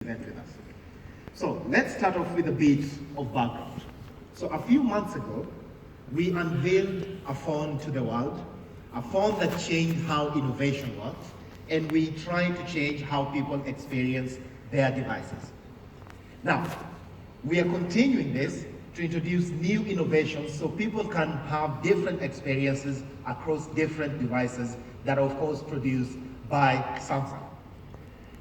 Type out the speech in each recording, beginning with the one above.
event with us. So let's start off with a bit of background. So a few months ago, we unveiled a phone to the world, a phone that changed how innovation works, and we tried to change how people experience their devices. Now, we are continuing this to introduce new innovations so people can have different experiences across different devices that are of course produced by Samsung.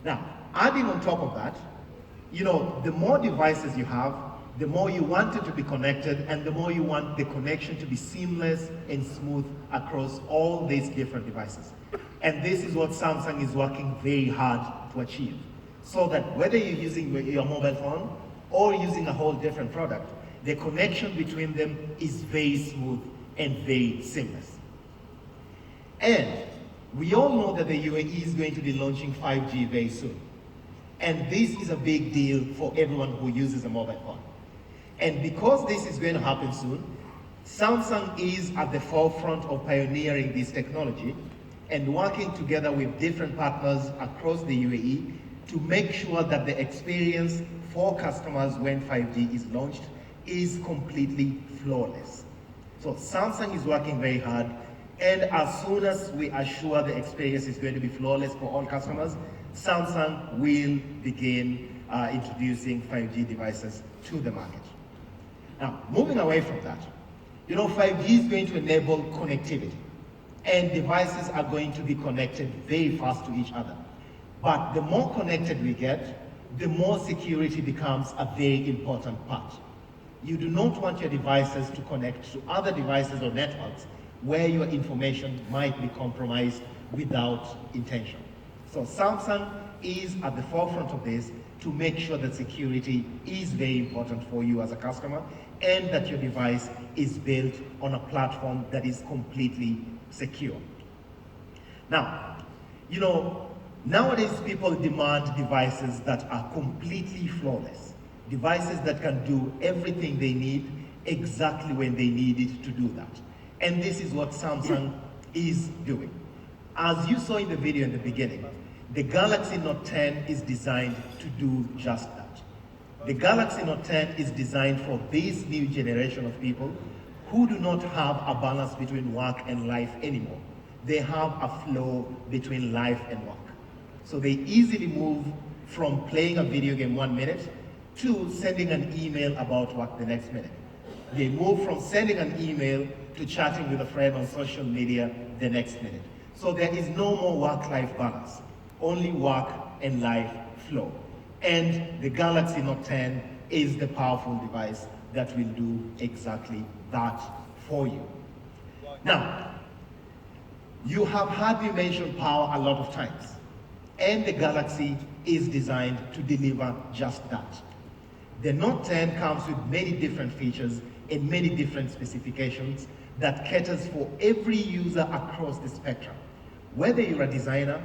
Now, adding on top of that, the more devices you have, the more you want it to be connected and the more you want the connection to be seamless and smooth across all these different devices. And this is what Samsung is working very hard to achieve. So that whether you're using your mobile phone or using a whole different product, the connection between them is very smooth and very seamless. And we all know that the UAE is going to be launching 5G very soon. And this is a big deal for everyone who uses a mobile phone. And because this is going to happen soon, Samsung is at the forefront of pioneering this technology and working together with different partners across the UAE to make sure that the experience for customers when 5G is launched is completely flawless. So Samsung is working very hard, and as soon as we assure the experience is going to be flawless for all customers, Samsung will begin introducing 5G devices to the market. Now, moving away from that, 5G is going to enable connectivity, and devices are going to be connected very fast to each other. But the more connected we get, the more security becomes a very important part. You do not want your devices to connect to other devices or networks where your information might be compromised without intention. So Samsung is at the forefront of this to make sure that security is very important for you as a customer and that your device is built on a platform that is completely secure. Now, nowadays people demand devices that are completely flawless, devices that can do everything they need exactly when they need it to do that. And this is what Samsung is doing. As you saw in the video in the beginning, the Galaxy Note 10 is designed to do just that. The Galaxy Note 10 is designed for this new generation of people who do not have a balance between work and life anymore. They have a flow between life and work. So they easily move from playing a video game 1 minute to sending an email about work the next minute. They move from sending an email to chatting with a friend on social media the next minute. So there is no more work-life balance, only work and life flow. And the Galaxy Note 10 is the powerful device that will do exactly that for you. Now, you have heard me mention power a lot of times, and the Galaxy is designed to deliver just that. The Note 10 comes with many different features and many different specifications that caters for every user across the spectrum. Whether you're a designer,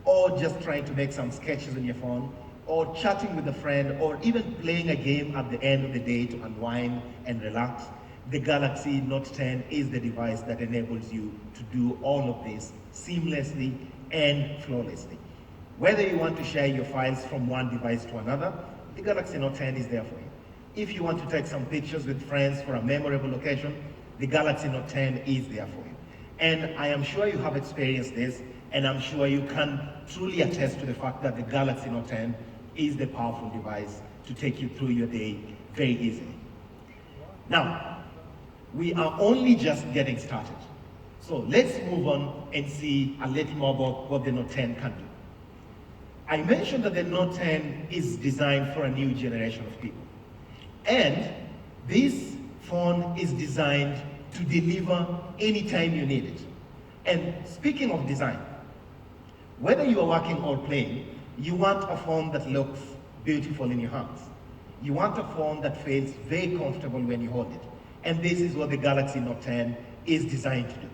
or just trying to make some sketches on your phone, or chatting with a friend, or even playing a game at the end of the day to unwind and relax, the Galaxy Note 10 is the device that enables you to do all of this seamlessly and flawlessly. Whether you want to share your files from one device to another, the Galaxy Note 10 is there for you. If you want to take some pictures with friends for a memorable occasion, the Galaxy Note 10 is there for you. And I am sure you have experienced this, and I'm sure you can truly attest to the fact that the Galaxy Note 10 is the powerful device to take you through your day very easily. Now, we are only just getting started. So let's move on and see a little more about what the Note 10 can do. I mentioned that the Note 10 is designed for a new generation of people. And this phone is designed to deliver anytime you need it. And speaking of design, whether you are working or playing, you want a phone that looks beautiful in your hands. You want a phone that feels very comfortable when you hold it. And this is what the Galaxy Note 10 is designed to do.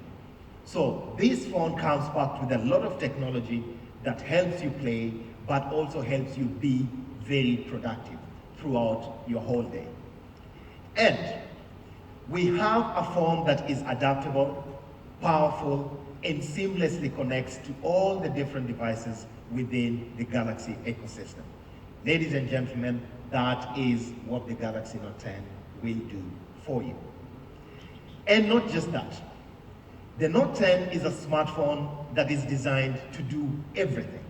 So this phone comes packed with a lot of technology that helps you play, but also helps you be very productive throughout your whole day. And we have a phone that is adaptable, powerful, and seamlessly connects to all the different devices within the Galaxy ecosystem. Ladies and gentlemen, that is what the Galaxy Note 10 will do for you. And not just that. The Note 10 is a smartphone that is designed to do everything.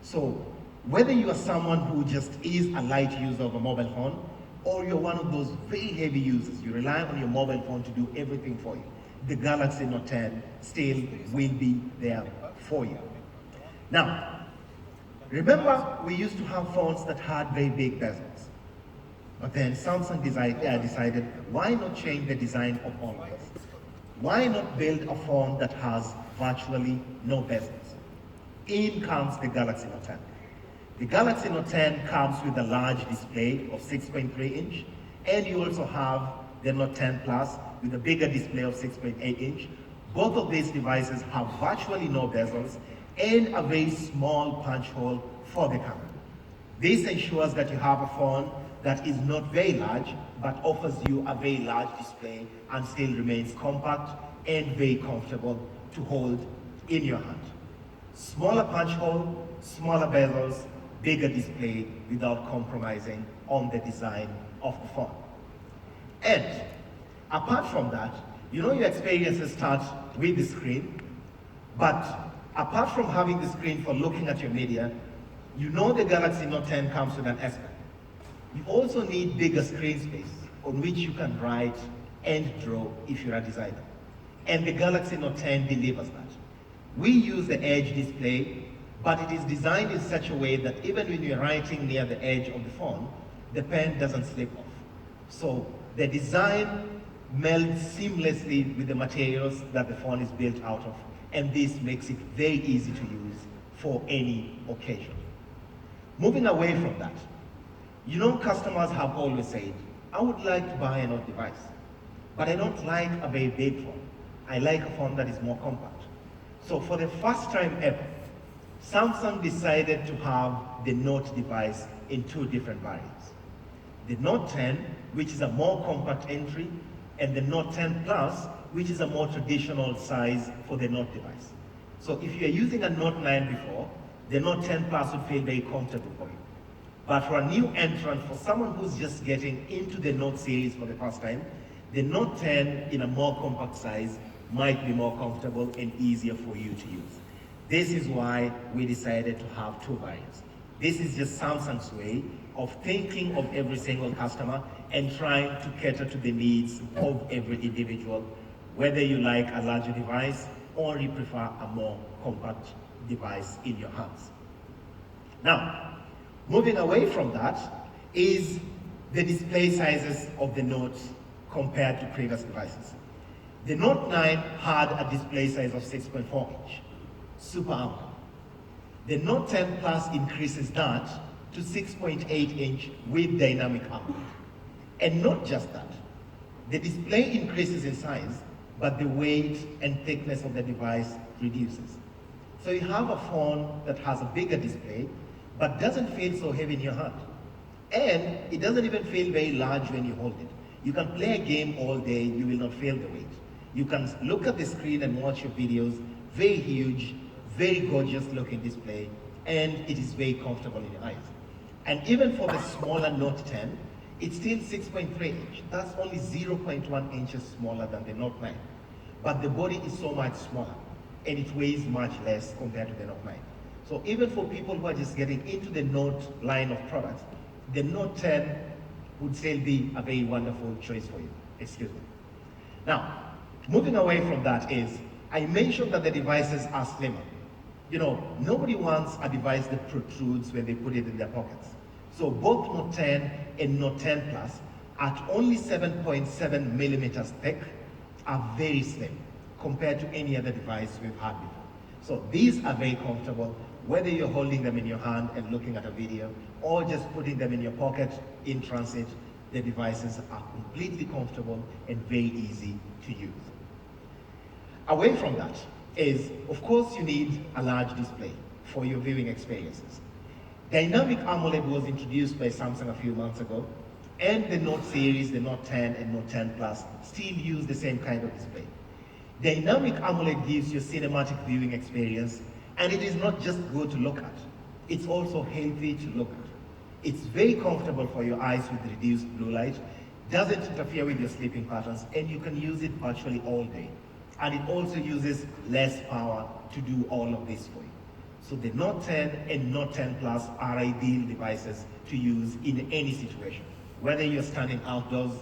So whether you are someone who just is a light user of a mobile phone, or you're one of those very heavy users, you rely on your mobile phone to do everything for you, the Galaxy Note 10 still will be there for you. Now, remember we used to have phones that had very big bezels. But then Samsung decided, why not change the design of all of this? Why not build a phone that has virtually no bezels? In comes the Galaxy Note 10. The Galaxy Note 10 comes with a large display of 6.3 inch, and you also have the Note 10 Plus with a bigger display of 6.8 inch. Both of these devices have virtually no bezels and a very small punch hole for the camera. This ensures that you have a phone that is not very large, but offers you a very large display and still remains compact and very comfortable to hold in your hand. Smaller punch hole, smaller bezels, bigger display without compromising on the design of the phone. And apart from that, you know your experiences start with the screen, but apart from having the screen for looking at your media, you know the Galaxy Note 10 comes with an S Pen. You also need bigger screen space on which you can write and draw if you're a designer. And the Galaxy Note 10 delivers that. We use the edge display, but it is designed in such a way that even when you're writing near the edge of the phone, the pen doesn't slip off. So the design melds seamlessly with the materials that the phone is built out of, and this makes it very easy to use for any occasion. Moving away from that, you know, customers have always said, I would like to buy an old device, but I don't like a very big phone. I like a phone that is more compact. So for the first time ever, Samsung decided to have the Note device in two different variants. The Note 10, which is a more compact entry, and the Note 10 Plus, which is a more traditional size for the Note device. So if you're using a Note 9 before, the Note 10 Plus would feel very comfortable for you. But for a new entrant, for someone who's just getting into the Note series for the first time, the Note 10 in a more compact size might be more comfortable and easier for you to use. This is why we decided to have two variants. This is just Samsung's way of thinking of every single customer and trying to cater to the needs of every individual, whether you like a larger device or you prefer a more compact device in your hands. Now, moving away from that is the display sizes of the Note compared to previous devices. The Note 9 had a display size of 6.4 inch, Super AMOLED. The Note 10 Plus increases that to 6.8 inch with dynamic AMOLED. And not just that, the display increases in size, but the weight and thickness of the device reduces. So you have a phone that has a bigger display, but doesn't feel so heavy in your hand. And it doesn't even feel very large when you hold it. You can play a game all day, you will not feel the weight. You can look at the screen and watch your videos, very huge, very gorgeous looking display, and it is very comfortable in your eyes. And even for the smaller Note 10, it's still 6.3 inch. That's only 0.1 inches smaller than the Note 9. But the body is so much smaller, and it weighs much less compared to the Note 9. So even for people who are just getting into the Note line of products, the Note 10 would still be a very wonderful choice for you. Excuse me. Now, moving away from that is, I mentioned that the devices are slimmer. You know, nobody wants a device that protrudes when they put it in their pockets. So both Note 10 and Note 10 Plus, at only 7.7 millimeters thick, are very slim compared to any other device we've had before. So these are very comfortable, whether you're holding them in your hand and looking at a video, or just putting them in your pocket in transit, the devices are completely comfortable and very easy to use. Away from that is, of course, you need a large display for your viewing experiences. Dynamic AMOLED was introduced by Samsung a few months ago, and the Note series, the Note 10 and Note 10 Plus, still use the same kind of display. Dynamic AMOLED gives you a cinematic viewing experience, and it is not just good to look at, it's also healthy to look at. It's very comfortable for your eyes with reduced blue light, doesn't interfere with your sleeping patterns, and you can use it virtually all day. And it also uses less power to do all of this for you. So the Note 10 and Note 10 Plus are ideal devices to use in any situation. Whether you're standing outdoors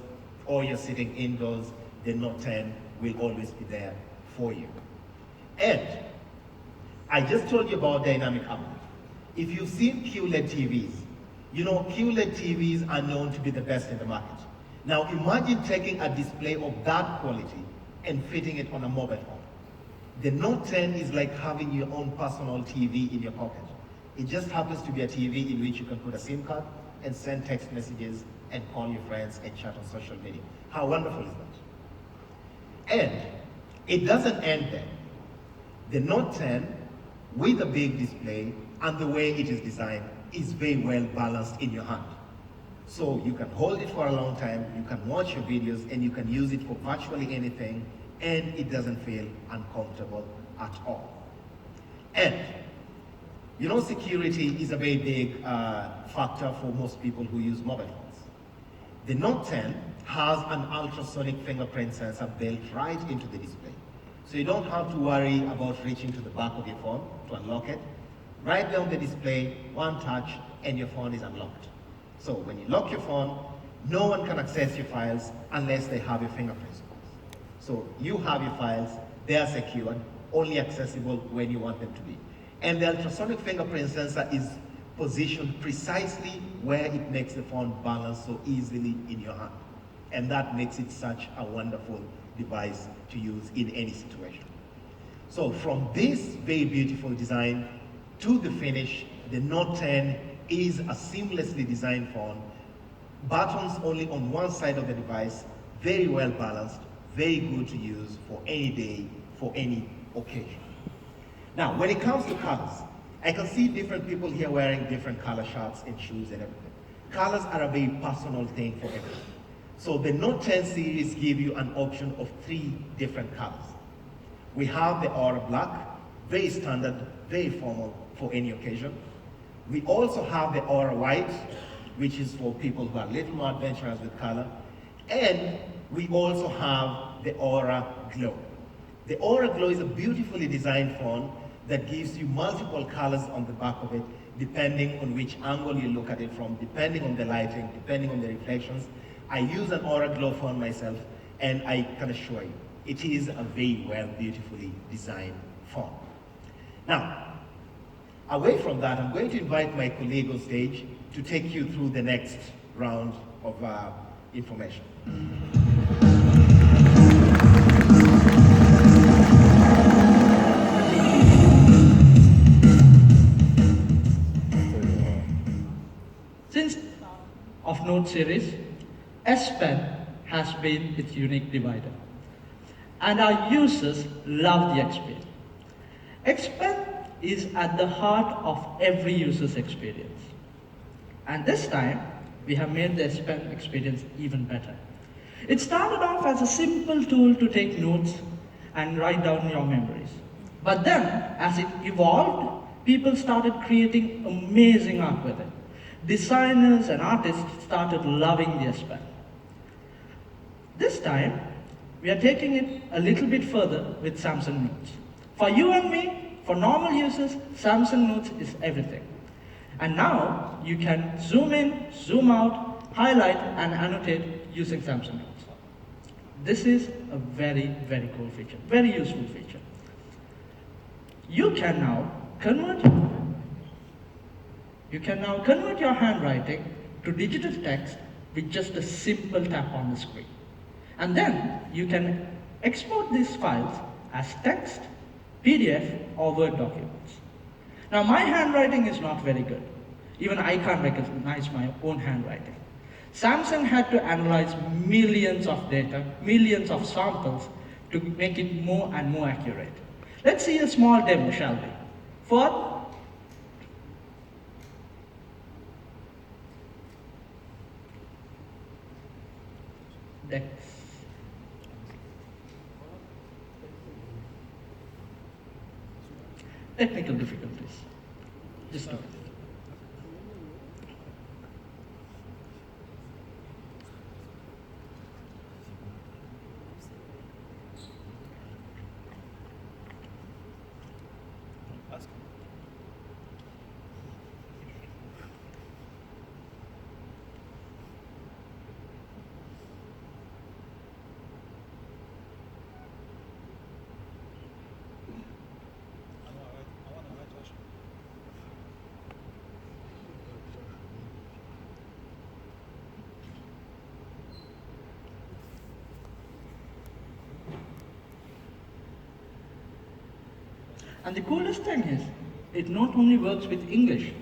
or you're sitting indoors, the Note 10 will always be there for you. And I just told you about dynamic AMOLED. If you've seen QLED TVs, you know QLED TVs are known to be the best in the market. Now imagine taking a display of that quality and fitting it on a mobile phone. The Note 10 is like having your own personal TV in your pocket. It just happens to be a TV in which you can put a SIM card and send text messages and call your friends and chat on social media. How wonderful is that? And it doesn't end there. The Note 10, with a big display and the way it is designed, is very well balanced in your hand. So you can hold it for a long time, you can watch your videos, and you can use it for virtually anything, and it doesn't feel uncomfortable at all. And you know, security is a very big factor for most people who use mobile phones. The Note 10 has an ultrasonic fingerprint sensor built right into the display. So you don't have to worry about reaching to the back of your phone to unlock it. Right there on the display, one touch, and your phone is unlocked. So when you lock your phone, no one can access your files unless they have your fingerprints. So you have your files, they are secured, only accessible when you want them to be. And the ultrasonic fingerprint sensor is positioned precisely where it makes the phone balance so easily in your hand. And that makes it such a wonderful device to use in any situation. So from this very beautiful design to the finish, the Note 10 is a seamlessly designed phone, buttons only on one side of the device, very well balanced, very good to use for any day, for any occasion. Now, when it comes to colors, I can see different people here wearing different color shirts and shoes and everything. Colors are a very personal thing for everyone. So the Note 10 series give you an option of 3 different colors. We have the Aura Black, very standard, very formal for any occasion. We also have the Aura White, which is for people who are a little more adventurous with color. And we also have the Aura Glow. The Aura Glow is a beautifully designed phone that gives you multiple colors on the back of it, depending on which angle you look at it from, depending on the lighting, depending on the reflections. I use an Aura Glow phone myself, and I can assure you, it is a very well, beautifully designed phone. Now, away from that, I'm going to invite my colleague on stage to take you through the next round of information. Since of Note series, S Pen has been its unique divider, and our users love the X Pen. X Pen is at the heart of every user's experience, and this time we have made the S Pen experience even better. It started off as a simple tool to take notes and write down your memories, but then as it evolved, people started creating amazing art with it. Designers and artists started loving the S Pen. This time, we are taking it a little bit further with Samsung Notes. For you and me, for normal users, Samsung Notes is everything. And now, you can zoom in, zoom out, highlight, and annotate using Samsung Notes. This is a very, very cool feature, very useful feature. You can now convert your handwriting to digital text with just a simple tap on the screen. And then you can export these files as text, PDF, or Word documents. Now my handwriting is not very good. Even I can't recognize my own handwriting. Samsung had to analyze millions of data, millions of samples to make it more and more accurate. Let's see a small demo, shall we? For technical difficulties. Just a minute. And the coolest thing is, it not only works with English,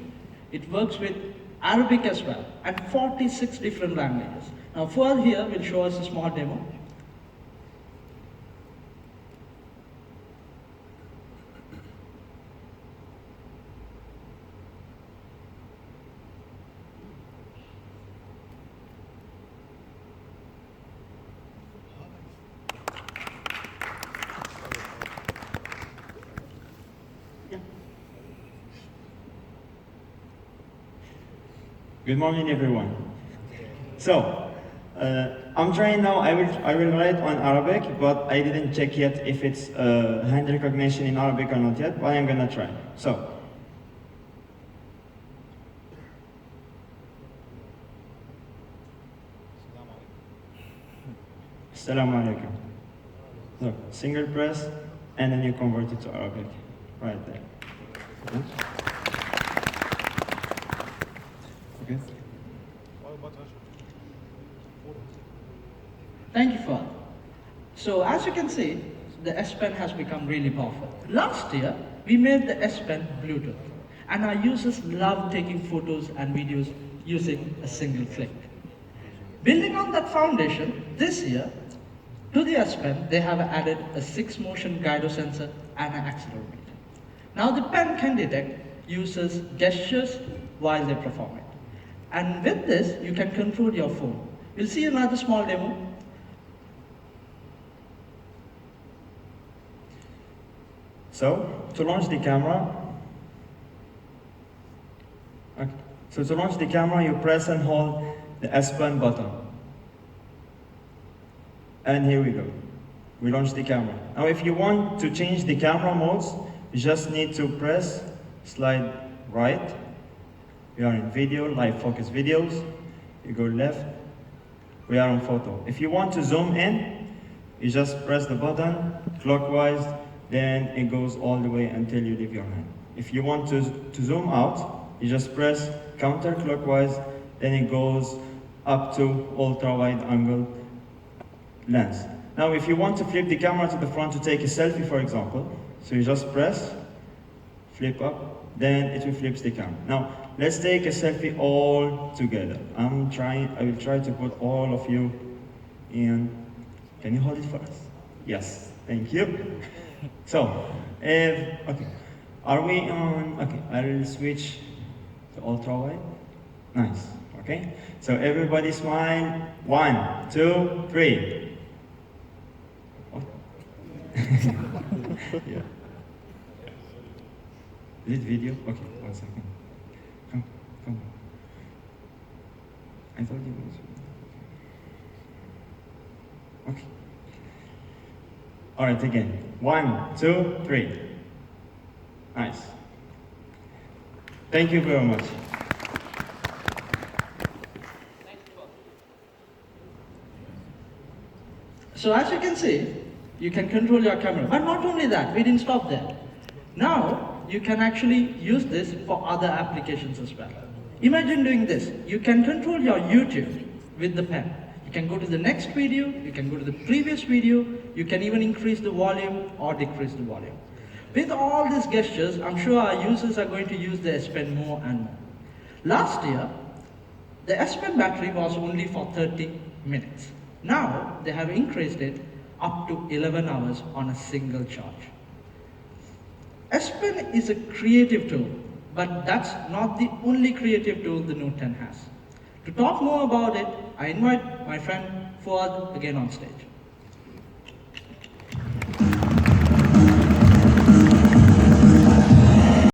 it works with Arabic as well, and 46 different languages. Now Fuad here will show us a small demo. Good morning, everyone. So, I'm trying now, I will write on Arabic, but I didn't check yet if it's hand recognition in Arabic or not yet, but I'm gonna try. So, Assalamu alaikum. So, single press, and then you convert it to Arabic, right there. Okay. Okay. Thank you, Fuad. So as you can see, the S Pen has become really powerful. Last year, we made the S Pen Bluetooth, and our users love taking photos and videos using a single click. Building on that foundation, this year, to the S Pen, they have added a 6-motion gyro sensor and an accelerometer. Now the pen can detect users' gestures while they perform it. And with this, you can control your phone. We'll see another small demo. So, to launch the camera, okay. So to launch the camera, you press and hold the S Pen button. And here we go. We launch the camera. Now if you want to change the camera modes, you just need to press slide right. We are in video, live focus videos. You go left, we are on photo. If you want to zoom in, you just press the button clockwise, then it goes all the way until you leave your hand. If you want to zoom out, you just press counterclockwise, then it goes up to ultra-wide angle lens. Now if you want to flip the camera to the front to take a selfie, for example, so you just press, flip up, then it will flip the camera. Now let's take a selfie all together. I will try to put all of you in. Can you hold it for us? Yes, thank you. So, okay, are we on, okay, I'll switch to ultra wide. Nice, okay. So everybody smile. 1, 2, 3. Oh. Yeah. Is it video? Okay, 1 second. Come on. I thought it was. Okay. All right, again. 1, 2, 3. Nice. Thank you very much. So as you can see, you can control your camera. But not only that, we didn't stop there. Now, you can actually use this for other applications as well. Imagine doing this. You can control your YouTube with the pen. You can go to the next video, you can go to the previous video, you can even increase the volume or decrease the volume. With all these gestures, I'm sure our users are going to use the S Pen more and more. Last year, the S Pen battery was only for 30 minutes. Now, they have increased it up to 11 hours on a single charge. S Pen is a creative tool, but that's not the only creative tool the Note 10 has. To talk more about it, I invite my friend Fuad again on stage.